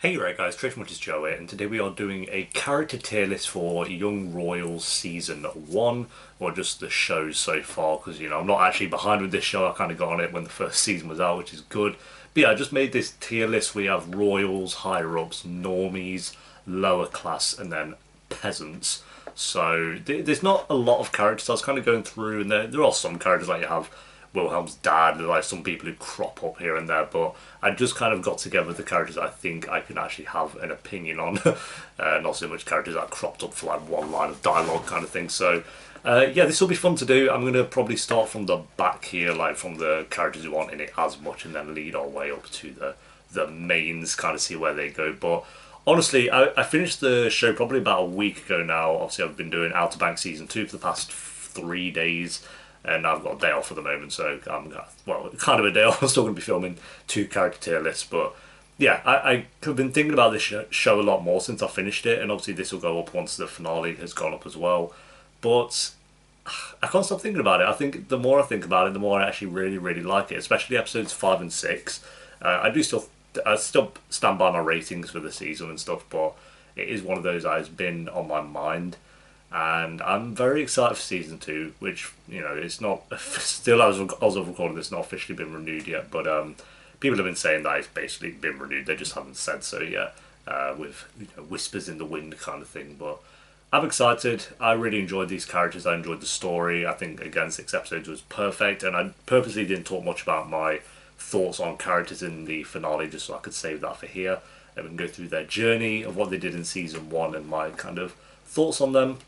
Hey right guys, Trish Much is Joe here, and today we are doing a character tier list for Young Royals Season 1, or just the shows so far, because I'm not actually behind with this show. I kind of got on it when the first season was out, which is good. But yeah, I just made this tier list. We have Royals, higher ups, normies, lower class, and then peasants. So there's not a lot of characters. I was kind of going through, and there are some characters like you have Wilhelm's dad, like some people who crop up here and there, but I just kind of got together the characters I think I can actually have an opinion on, not so much characters that cropped up for like one line of dialogue kind of thing. So yeah, this will be fun to do. I'm going to probably start from the back here, like from the characters who aren't in it as much, and then lead our way up to the mains, kind of see where they go. But honestly, I finished the show probably about a week ago now. Obviously, I've been doing Outer Banks Season 2 for the past 3 days, and I've got a day off at the moment, so I'm, well, kind of a day off. I'm still going to be filming 2 character tier lists, but yeah, I have been thinking about this show a lot more since I finished it, and obviously this will go up once the finale has gone up as well. But I can't stop thinking about it. I think the more I think about it, the more I actually really, really like it, especially episodes 5 and 6. I still stand by my ratings for the season and stuff, but it is one of those that has been on my mind, and I'm very excited for season 2, which it's not still as of recording, it's not officially been renewed yet, but people have been saying that it's basically been renewed. They just haven't said so yet, with whispers in the wind kind of thing. But I'm excited. I really enjoyed these characters. I enjoyed the story. I think again 6 episodes was perfect, and I purposely didn't talk much about my thoughts on characters in the finale just so I could save that for here, and we can go through their journey of what they did in season 1 and my kind of thoughts on them.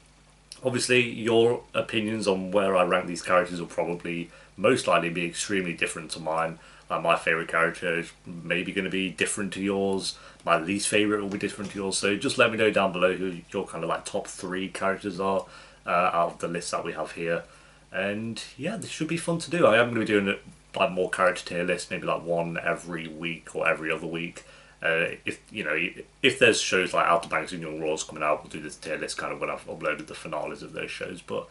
Obviously, your opinions on where I rank these characters will probably most likely be extremely different to mine. Like my favourite character is maybe going to be different to yours. My least favourite will be different to yours. So just let me know down below who your kind of like top 3 characters are, out of the list that we have here. And yeah, this should be fun to do. I am going to be doing it like more character tier lists, maybe like one every week or every other week. If there's shows like Outer Banks and Young Royals coming out, we'll do this tier list kind of when I've uploaded the finales of those shows. But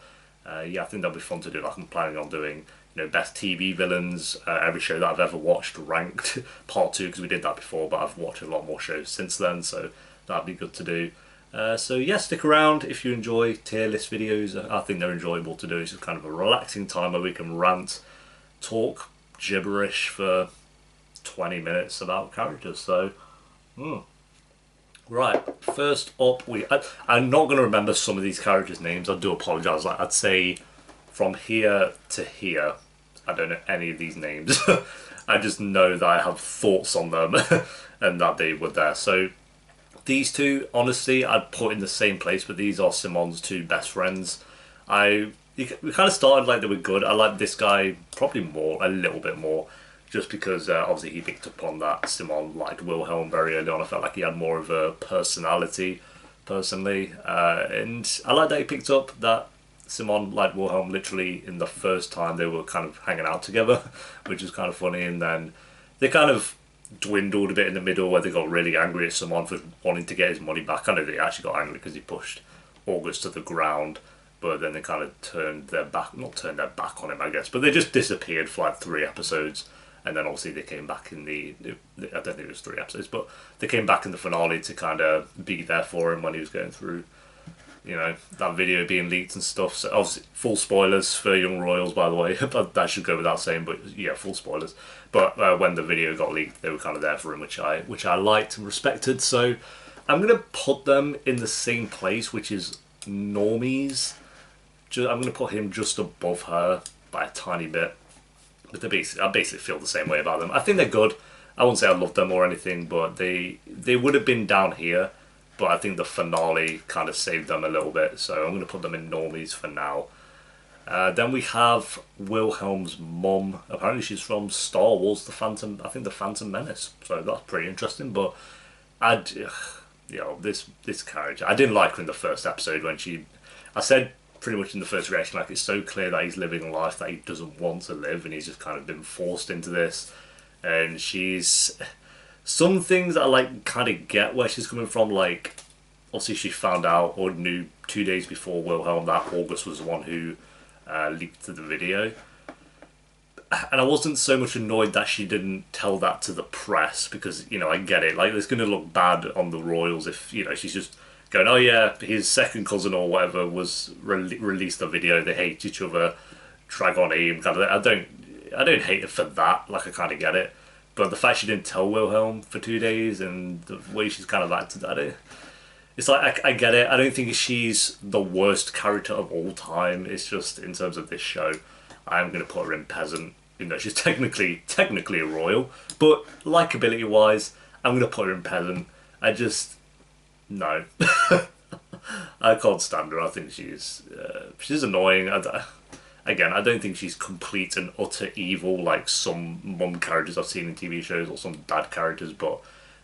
yeah, I think that'll be fun to do. Like I'm planning on doing best TV villains, every show that I've ever watched ranked, part 2, because we did that before, but I've watched a lot more shows since then, so that'd be good to do. So yeah, stick around if you enjoy tier list videos. I think they're enjoyable to do. It's just kind of a relaxing time where we can rant, talk gibberish for 20 minutes about characters. So right, first up I'm not going to remember some of these characters' names. I do apologise. Like I'd say from here to here, I don't know any of these names. I just know that I have thoughts on them and that they were there. So these two, honestly, I'd put in the same place, but these are Simon's 2 best friends. We kind of started like they were good. I like this guy probably more, a little bit more, just because obviously he picked up on that Simon liked Wilhelm very early on. I felt like he had more of a personality, personally, and I like that he picked up that Simon liked Wilhelm literally in the first time they were kind of hanging out together, which is kind of funny. And then they kind of dwindled a bit in the middle where they got really angry at Simon for wanting to get his money back. I know they actually got angry because he pushed August to the ground, but then they kind of not turned their back on him, I guess, but they just disappeared for like 3 episodes. And then obviously they came back in I don't think it was 3 episodes, but they came back in the finale to kind of be there for him when he was going through, that video being leaked and stuff. So obviously, full spoilers for Young Royals, by the way. But that should go without saying. But yeah, full spoilers. But when the video got leaked, they were kind of there for him, which I liked and respected. So I'm gonna put them in the same place, which is normies. I'm gonna put him just above her by a tiny bit. But I basically feel the same way about them. I think they're good. I won't say I love them or anything, but they would have been down here. But I think the finale kind of saved them a little bit, so I'm going to put them in normies for now. Then we have Wilhelm's mum. Apparently she's from Star Wars, I think the Phantom Menace. So that's pretty interesting. But this character, I didn't like her in the first episode I said pretty much in the first reaction, like it's so clear that he's living a life that he doesn't want to live, and he's just kind of been forced into this. And she's some things I like kind of get where she's coming from. Like obviously she found out or knew 2 days before Wilhelm that August was the one who leaked the video. and I wasn't so much annoyed that she didn't tell that to the press, because, you know, I get it. Like, it's going to look bad on the royals if, you know, she's just going, oh yeah, his second cousin or whatever was released a video, they hate each other, drag on him, kind of. I don't hate it for that. Like, I kind of get it. But the fact she didn't tell Wilhelm for 2 days and the way she's kind of acted at it, it's like, I get it. I don't think she's the worst character of all time. It's just, in terms of this show, I'm going to put her in peasant, even though she's technically a royal. But likability-wise, I'm going to put her in peasant. I just... no. I can't stand her. I think she's annoying. Again, I don't think she's complete and utter evil like some mum characters I've seen in TV shows or some dad characters, but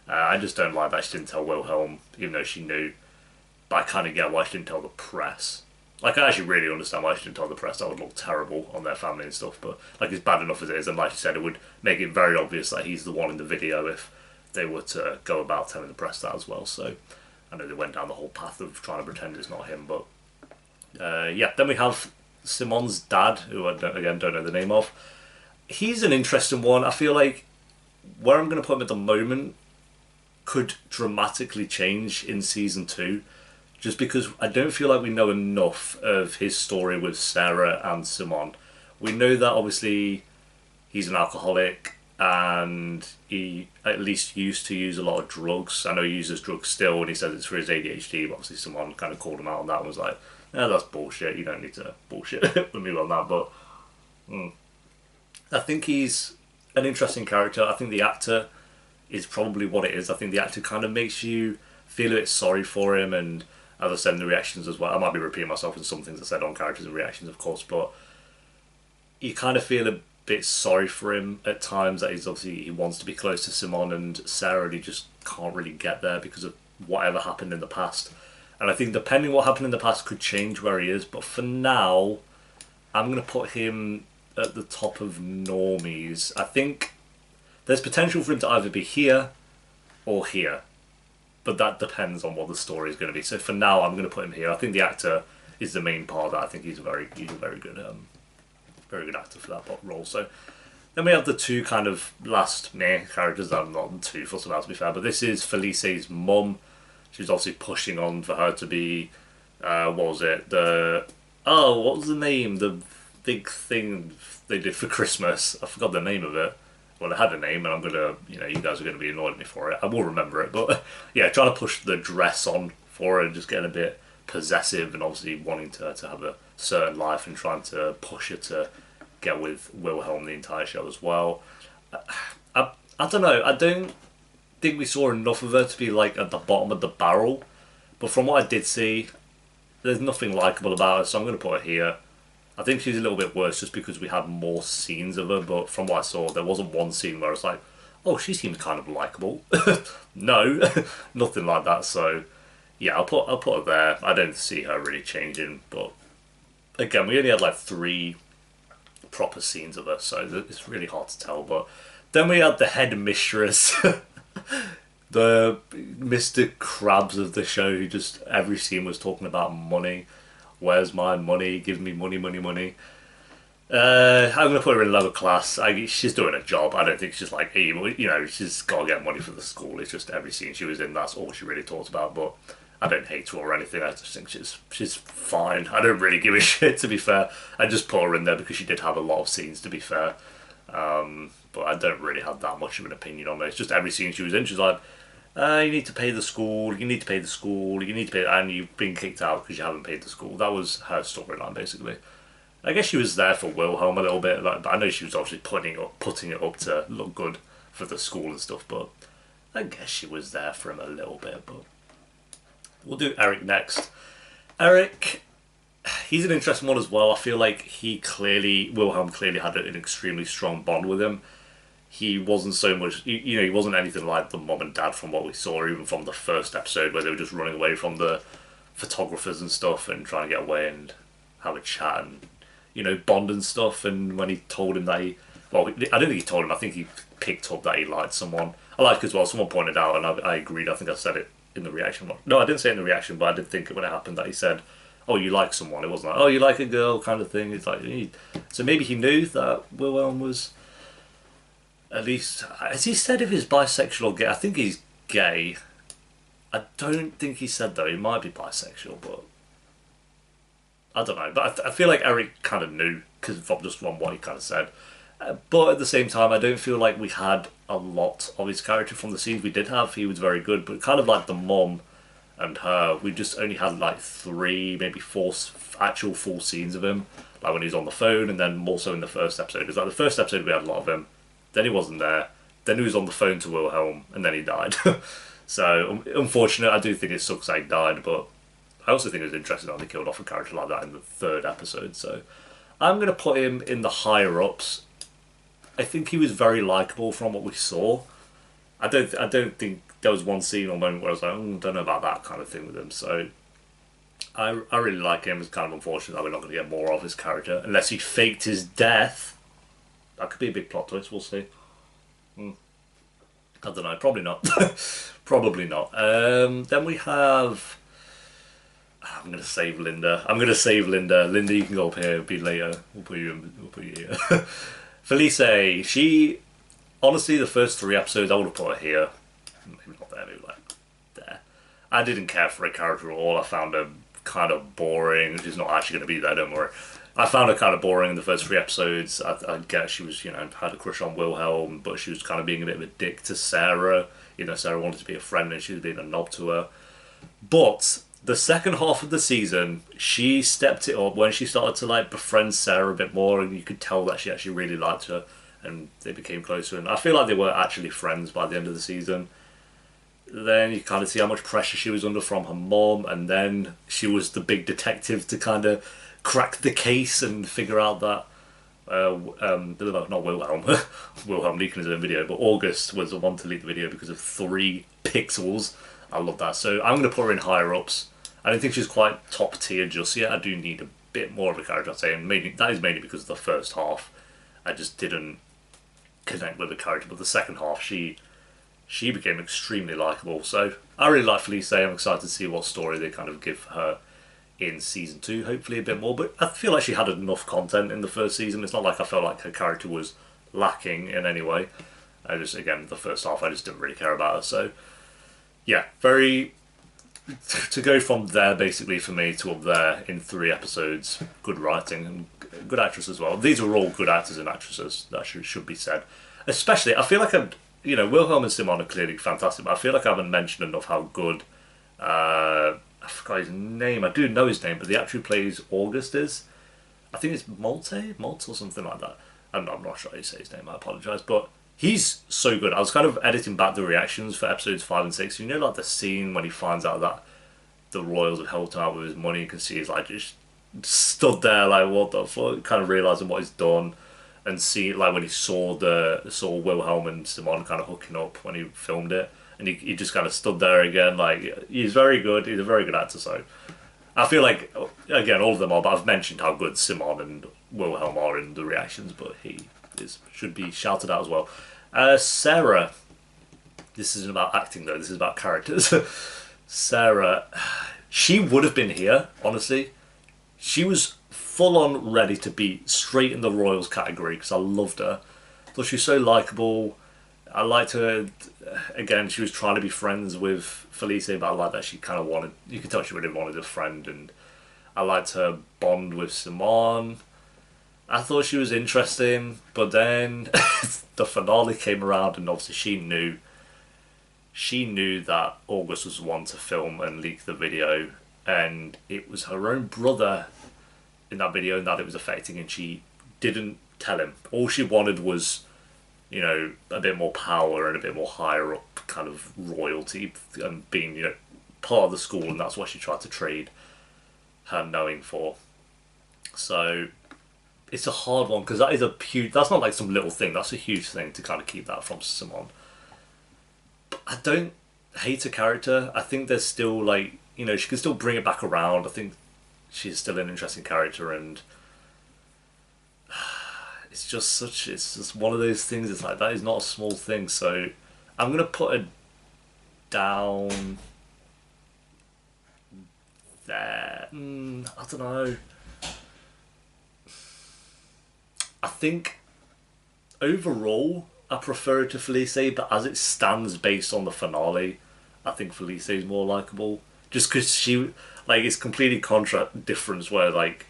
I just don't like that she didn't tell Wilhelm, even though she knew. But I kind of get why she didn't tell the press. Like, I actually really understand why she didn't tell the press. That would look terrible on their family and stuff, but like, it's bad enough as it is, and like you said, it would make it very obvious that he's the one in the video if they were to go about telling the press that as well. So I know they went down the whole path of trying to pretend it's not him, but yeah. Then we have Simon's dad, who I don't know the name of. He's an interesting one. I feel like where I'm going to put him at the moment could dramatically change in season 2, just because I don't feel like we know enough of his story with Sarah and Simon. We know that obviously he's an alcoholic and he at least used to use a lot of drugs. I know he uses drugs still, and he says it's for his ADHD, but obviously Simon kind of called him out on that and was like, no, that's bullshit, you don't need to bullshit with me on that. But I think he's an interesting character. I think the actor is probably what it is. I think the actor kind of makes you feel a bit sorry for him, and as I said in the reactions as well, I might be repeating myself in some things I said on characters and reactions, of course, but you kind of feel a bit sorry for him at times, that he's obviously, he wants to be close to Simon and Sarah, and he just can't really get there because of whatever happened in the past. And I think depending what happened in the past could change where he is, but for now, I'm going to put him at the top of normies. I think there's potential for him to either be here or here, but that depends on what the story is going to be. So for now, I'm going to put him here. I think the actor is the main part of that. I think he's a very good actor for that role. So then we have the two kind of last characters that I'm not too fussed about, to be fair, but this is Felicia's mum. She's obviously pushing on for her to be, what was it? What was the name? The big thing they did for Christmas. I forgot the name of it. Well, it had a name, and I'm going to, you guys are going to be annoyed at me for it. I will remember it, but yeah, trying to push the dress on for her and just getting a bit possessive, and obviously wanting her to have a certain life and trying to push her to get with Wilhelm the entire show as well. I don't know. I don't think we saw enough of her to be like at the bottom of the barrel, but from what I did see, there's nothing likable about her, so I'm going to put her here. I think she's a little bit worse just because we had more scenes of her, but from what I saw, there wasn't one scene where it's like, oh, she seems kind of likable. No, nothing like that. So yeah, I'll put her there. I don't see her really changing, but again, we only had like 3 proper scenes of her, so it's really hard to tell. But then we had the headmistress, the Mr. Krabs of the show, who just every scene was talking about money. Where's my money? Give me money, money, money. I'm going to put her in lower class. She's doing a job. I don't think she's like evil. She's got to get money for the school. It's just every scene she was in, that's all she really talks about. But I don't hate her or anything. I just think she's fine. I don't really give a shit, to be fair. I just put her in there because she did have a lot of scenes, to be fair. But I don't really have that much of an opinion on her. It's just every scene she was in, she's like, you need to pay the school, you need to pay the school, you need to pay, and you've been kicked out because you haven't paid the school. That was her storyline, basically. I guess she was there for Wilhelm a little bit. Like, I know she was obviously putting it up to look good for the school and stuff, but I guess she was there for him a little bit. But we'll do Erik next. Erik, he's an interesting one as well. I feel like Wilhelm clearly had an extremely strong bond with him. He wasn't so much, he wasn't anything like the mum and dad from what we saw, even from the first episode where they were just running away from the photographers and stuff and trying to get away and have a chat and, bond and stuff. And when he told him that I don't think he told him, I think he picked up that he liked someone. I like as well, someone pointed out, and I agreed, I think I said it in the reaction. No, I didn't say it in the reaction, but I did think it when it happened that he said, oh, you like someone. It wasn't like, oh, you like a girl kind of thing. It's like, so maybe he knew that Wilhelm was, at least, has he said if he's bisexual or gay? I think he's gay. I don't think he said though. He might be bisexual, but I don't know. But I feel like Erik kind of knew because from just from what he kind of said. But at the same time, I don't feel like we had a lot of his character from the scenes we did have. He was very good, but kind of like the mom and her, we just only had like 3, maybe 4 actual full scenes of him. Like when he was on the phone, and then more so in the first episode. It was like the first episode we had a lot of him. Then he wasn't there. Then he was on the phone to Wilhelm, and then he died. So unfortunate. I do think it sucks that he died, but I also think it was interesting how they killed off a character like that in the 3rd episode. So I'm going to put him in the higher ups. I think he was very likable from what we saw. I don't think there was one scene or moment where I was like, don't know about that kind of thing with him. So I really like him. It's kind of unfortunate that we're not going to get more of his character unless he faked his death. That could be a big plot twist. We'll see. I don't know. Probably not. Probably not. Then we have. I'm going to save Linda. Linda, you can go up here. It'll be later. We'll put you here. Felicia, she, honestly, the first 3 episodes, I would have put her here. Maybe not there, maybe like there. I didn't care for her character at all. I found her kind of boring. She's not actually going to be there, don't worry. I found her kind of boring in the first 3 episodes. I guess she was, had a crush on Wilhelm, but she was kind of being a bit of a dick to Sarah. Sarah wanted to be a friend and she was being a knob to her. But the second half of the season, she stepped it up when she started to like befriend Sarah a bit more, and you could tell that she actually really liked her, and they became closer. And I feel like they were actually friends by the end of the season. Then you kind of see how much pressure she was under from her mom, and then she was the big detective to kind of crack the case and figure out that not Wilhelm, Wilhelm leaking his own video, but August was the one to leak the video because of 3 pixels. I love that. So I'm going to put her in higher ups. I don't think she's quite top tier just yet. I do need a bit more of a character, I'd say, and that is mainly because of the first half. I just didn't connect with the character, but the second half, she became extremely likable. So I really like Felicia. I'm excited to see what story they kind of give her in season 2, hopefully a bit more. But I feel like she had enough content in the first season. It's not like I felt like her character was lacking in any way. Again, the first half, I just didn't really care about her. So yeah, to go from there basically for me to up there in 3 episodes, good writing and good actress as well. These are all good actors and actresses, that should be said. Especially, I feel like Wilhelm and Simon are clearly fantastic, but I feel like I haven't mentioned enough how good, I forgot his name, I do know his name, but the actor who plays August is, I think it's Malte or something like that. I'm not sure how you say his name, I apologise, but he's so good. I was kind of editing back the reactions for episodes 5 and 6. Like the scene when he finds out that the royals have helped him out with his money. You can see he's like just stood there like what the fuck, kind of realising what he's done, and see like when he saw Wilhelm and Simon kind of hooking up when he filmed it, and he just kind of stood there again. Like he's very good. He's a very good actor. So I feel like again all of them are, but I've mentioned how good Simon and Wilhelm are in the reactions, but should be shouted out as well. Sarah, this isn't about acting though, this is about characters. Sarah, she would have been here, honestly. She was full on ready to be straight in the royals category because I loved her. I thought she was so likeable. I liked her. Again, she was trying to be friends with Felicia, but I liked that she kind of wanted, you could tell she really wanted a friend, and I liked her bond with Simon. I thought she was interesting, but then the finale came around, and obviously she knew that August was the one to film and leak the video, and it was her own brother in that video and that it was affecting, and she didn't tell him. All she wanted was, a bit more power and a bit more higher up kind of royalty and being, part of the school, and that's what she tried to trade her knowing for. So it's a hard one because that's not like some little thing, that's a huge thing to kind of keep that from Simon. But I don't hate her character. I think there's still like, she can still bring it back around. I think she's still an interesting character, and it's just one of those things. It's like, that is not a small thing. So I'm going to put her down there. I don't know. I think overall I prefer it to Felicia, but as it stands based on the finale, I think Felicia is more likable. Just because she, like, it's completely difference where, like,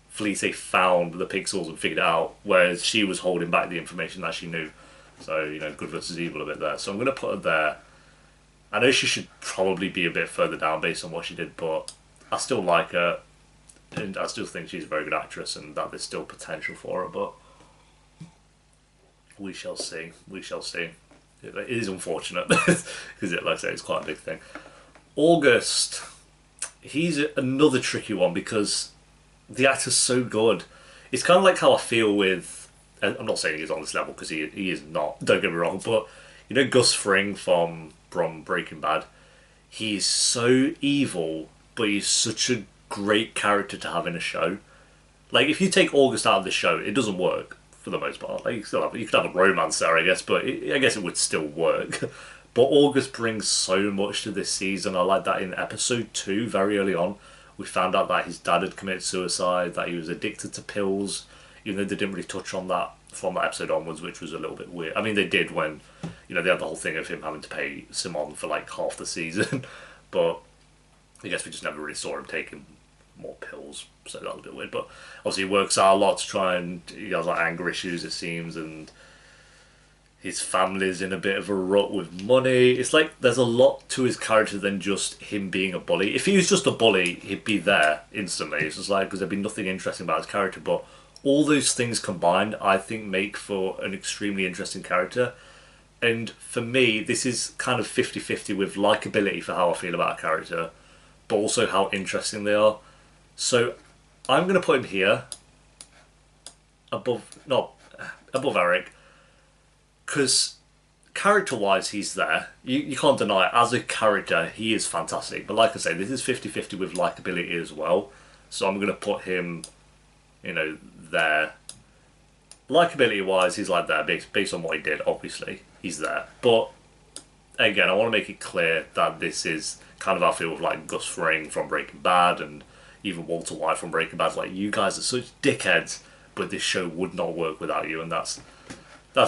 Felicia found the pixels and figured it out, whereas she was holding back the information that she knew. So, good versus evil a bit there. So I'm going to put her there. I know she should probably be a bit further down based on what she did, but I still like her, and I still think she's a very good actress, and that there's still potential for her, but we shall see. We shall see. It is unfortunate, because, like I say, it's quite a big thing. August, he's another tricky one, because the actor's so good. It's kind of like how I feel with, I'm not saying he's on this level, because he is not, don't get me wrong, but, Gus Fring from Breaking Bad, he's so evil, but he's such a great character to have in a show. Like, if you take August out of the show, it doesn't work, for the most part. Like, you could have a romance there, I guess, but I guess it would still work. But August brings so much to this season. I like that in episode 2, very early on, we found out that his dad had committed suicide, that he was addicted to pills, even though they didn't really touch on that from that episode onwards, which was a little bit weird. I mean, they did when, they had the whole thing of him having to pay Simon for, like, half the season, but I guess we just never really saw him taking more pills, so that was a bit weird. But obviously he works out a lot to try, and he has, like, anger issues, it seems, and his family's in a bit of a rut with money. It's like there's a lot to his character than just him being a bully. If he was just a bully, he'd be there instantly. It's just like, because there'd be nothing interesting about his character, but all those things combined, I think, make for an extremely interesting character. And for me, this is kind of 50-50 with likability for how I feel about a character, but also how interesting they are. So I'm going to put him here, above Erik, because character-wise, he's there. You can't deny it. As a character, he is fantastic. But like I say, this is 50-50 with likability as well. So I'm going to put him, there. Likability-wise, he's like there, based on what he did, obviously. He's there. But, again, I want to make it clear that this is kind of how I feel with, like, Gus Fring from Breaking Bad, and even Walter White from Breaking Bad. Like, you guys are such dickheads, but this show would not work without you, and that's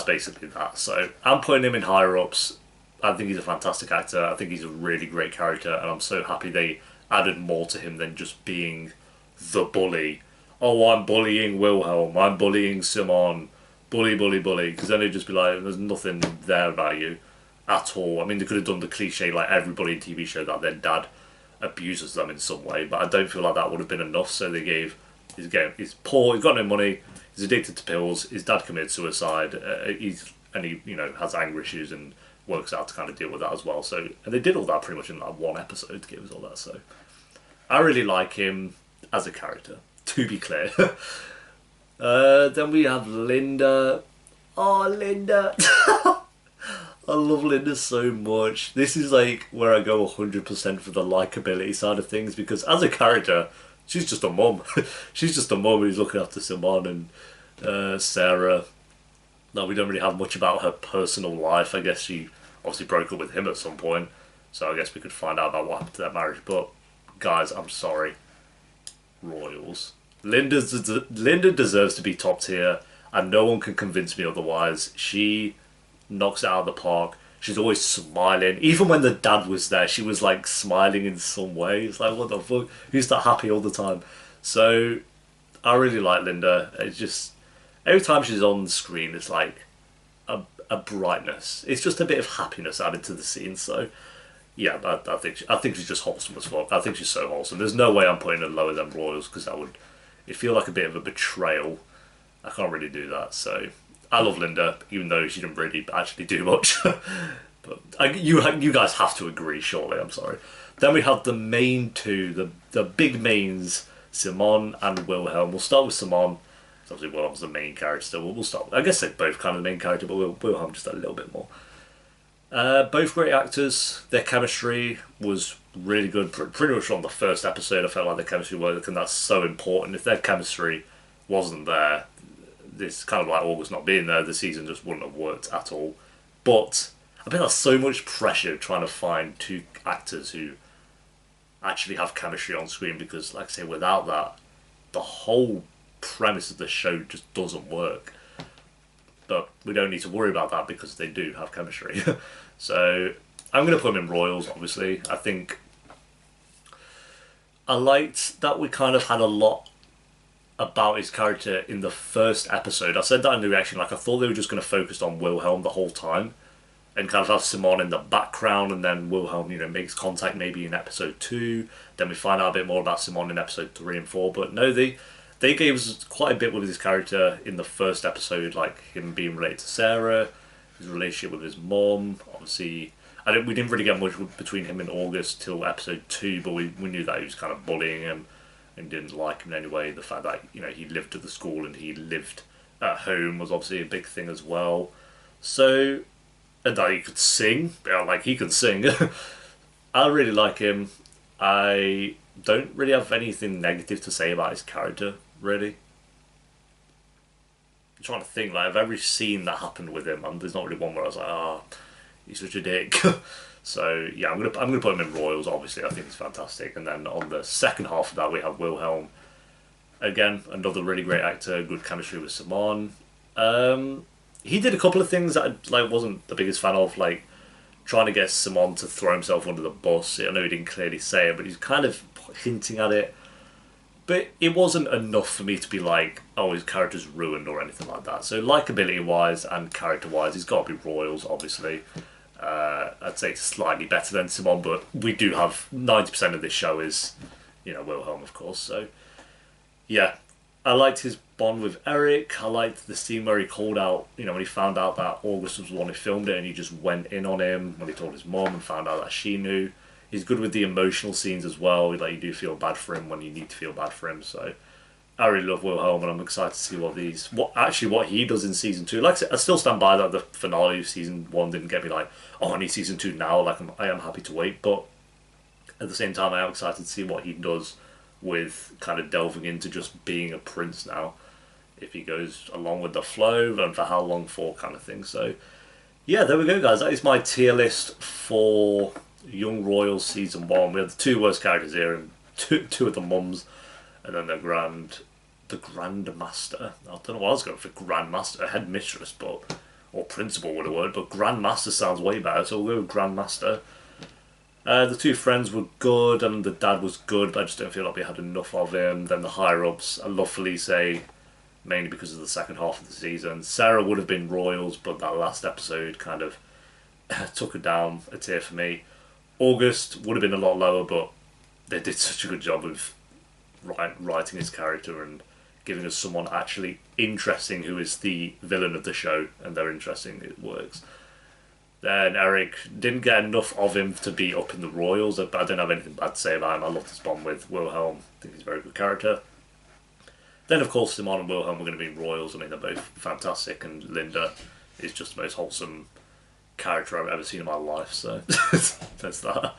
basically that. So I'm putting him in higher ups. I think he's a fantastic actor. I think he's a really great character, and I'm so happy they added more to him than just being the bully. Oh, I'm bullying Wilhelm, I'm bullying Simon, bully, because then it'd just be like, there's nothing there about you at all. I mean, they could have done the cliche, like everybody in TV show, that their dad abuses them in some way, but I don't feel like that would have been enough. So they gave, he's poor, he's got no money, he's addicted to pills, his dad committed suicide, he has anger issues and works out to kind of deal with that as well. So, and they did all that pretty much in that one episode to give us all that. So I really like him as a character, to be clear. Then we have Linda. Oh, Linda. I love Linda so much. This is like where I go 100% for the likability side of things, because as a character, she's just a mum. She's just a mum who's looking after Simon and Sarah. No, we don't really have much about her personal life. I guess she obviously broke up with him at some point, so I guess we could find out about what happened to that marriage. But guys, I'm sorry, royals. Linda deserves to be top tier, and no one can convince me otherwise. She knocks it out of the park. She's always smiling. Even when the dad was there, she was like smiling in some way. It's like, what the fuck? Who's that happy all the time? So I really like Linda. It's just, every time she's on the screen, it's like a brightness. It's just a bit of happiness added to the scene. So yeah, I think she's just wholesome as fuck. I think she's so wholesome. There's no way I'm putting her lower than Royals, because it'd feel like a bit of a betrayal. I can't really do that. So I love Linda, even though she didn't really actually do much. But you guys have to agree, surely. I'm sorry. Then we have the main two, the big mains, Simon and Wilhelm. We'll start with Simon. Obviously, Wilhelm's the main character still. We'll start. I guess they're both kind of the main character, but Wilhelm just a little bit more. Both great actors. Their chemistry was really good. Pretty much from the first episode, I felt like their chemistry worked, and that's so important. If their chemistry wasn't there, this kind of like August not being there, the season just wouldn't have worked at all. But I bet that's so much pressure trying to find two actors who actually have chemistry on screen, because, like I say, without that, the whole premise of the show just doesn't work. But we don't need to worry about that because they do have chemistry. So I'm going to put him in Royals, obviously. I think I liked that we kind of had a lot about his character in the first episode. I said that in the reaction, like I thought they were just going to focus on Wilhelm the whole time and kind of have Simon in the background, and then Wilhelm, makes contact maybe in episode 2. Then we find out a bit more about Simon in episode 3 and 4. But no, they gave us quite a bit with his character in the first episode, like him being related to Sarah, his relationship with his mom. Obviously, we didn't really get much between him and August till episode 2, but we knew that he was kind of bullying him and didn't like him in any way. The fact that he lived at the school and he lived at home was obviously a big thing as well. So, and that he could sing, he can sing. I really like him. I don't really have anything negative to say about his character, really. I'm trying to think, of every scene that happened with him, and there's not really one where I was like, he's such a dick. So yeah, I'm gonna put him in Royals. Obviously, I think he's fantastic. And then on the second half of that, we have Wilhelm. Again, another really great actor, good chemistry with Simon. He did a couple of things that I wasn't the biggest fan of, like trying to get Simon to throw himself under the bus. I know he didn't clearly say it, but he's kind of hinting at it. But it wasn't enough for me to be like, oh, his character's ruined or anything like that. So likability-wise and character-wise, he's got to be Royals, obviously. I'd say it's slightly better than Simon, but we do have 90% of this show is, Wilhelm, of course. So, yeah, I liked his bond with Erik. I liked the scene where he called out, when he found out that August was the one who filmed it, and he just went in on him when he told his mom and found out that she knew. He's good with the emotional scenes as well. Like, you do feel bad for him when you need to feel bad for him. So I really love Wilhelm, and I'm excited to see what he does in season 2. Like I said, I still stand by that the finale of season 1 didn't get me like, oh, I need season 2 now. Like, I am happy to wait, but at the same time, I am excited to see what he does with kind of delving into just being a prince now, if he goes along with the flow and for how long for, kind of thing. So yeah, there we go, guys. That is my tier list for Young Royals season 1. We have the 2 worst characters here, and two of the mums, and then the Grandmaster. I don't know what I was going for, Grandmaster, headmistress, or principal would have worked, but Grandmaster sounds way better, so we'll go with Grandmaster. The 2 friends were good, and the dad was good, but I just don't feel like we had enough of him. Then the higher-ups, I love Felicia, mainly because of the second half of the season. Sarah would have been Royals, but that last episode kind of took her down a tier for me. August would have been a lot lower, but they did such a good job of writing his character and giving us someone actually interesting who is the villain of the show, and they're interesting, it works. Then Erik, didn't get enough of him to be up in the Royals, but I don't have anything bad to say about him. I love his bond with Wilhelm. I think he's a very good character. Then, of course, Simon and Wilhelm are going to be in Royals. I mean, they're both fantastic, and Linda is just the most wholesome character I've ever seen in my life, so that's that.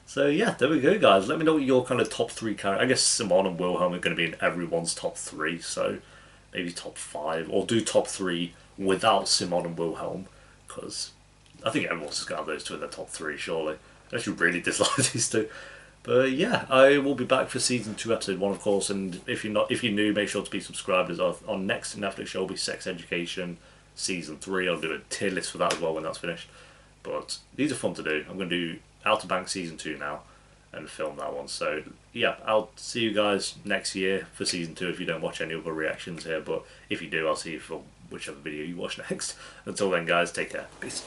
So yeah, there we go, guys. Let me know what your kind of top 3 characters. I guess Simon and Wilhelm are going to be in everyone's top 3, so maybe top 5, or do top 3 without Simon and Wilhelm, because I think everyone's just going to have those 2 in their top 3, surely, unless you really dislike these 2. But yeah, I will be back for season 2, episode 1, of course. And if you're new, make sure to be subscribed. As our next Netflix show will be Sex Education season 3. I'll do a tier list for that as well when that's finished. But these are fun to do. I'm going to do Outer Banks season 2 now and film that one. So yeah, I'll see you guys next year for season 2 if you don't watch any other reactions here. But if you do, I'll see you for whichever video you watch next. Until then, guys, take care. Peace.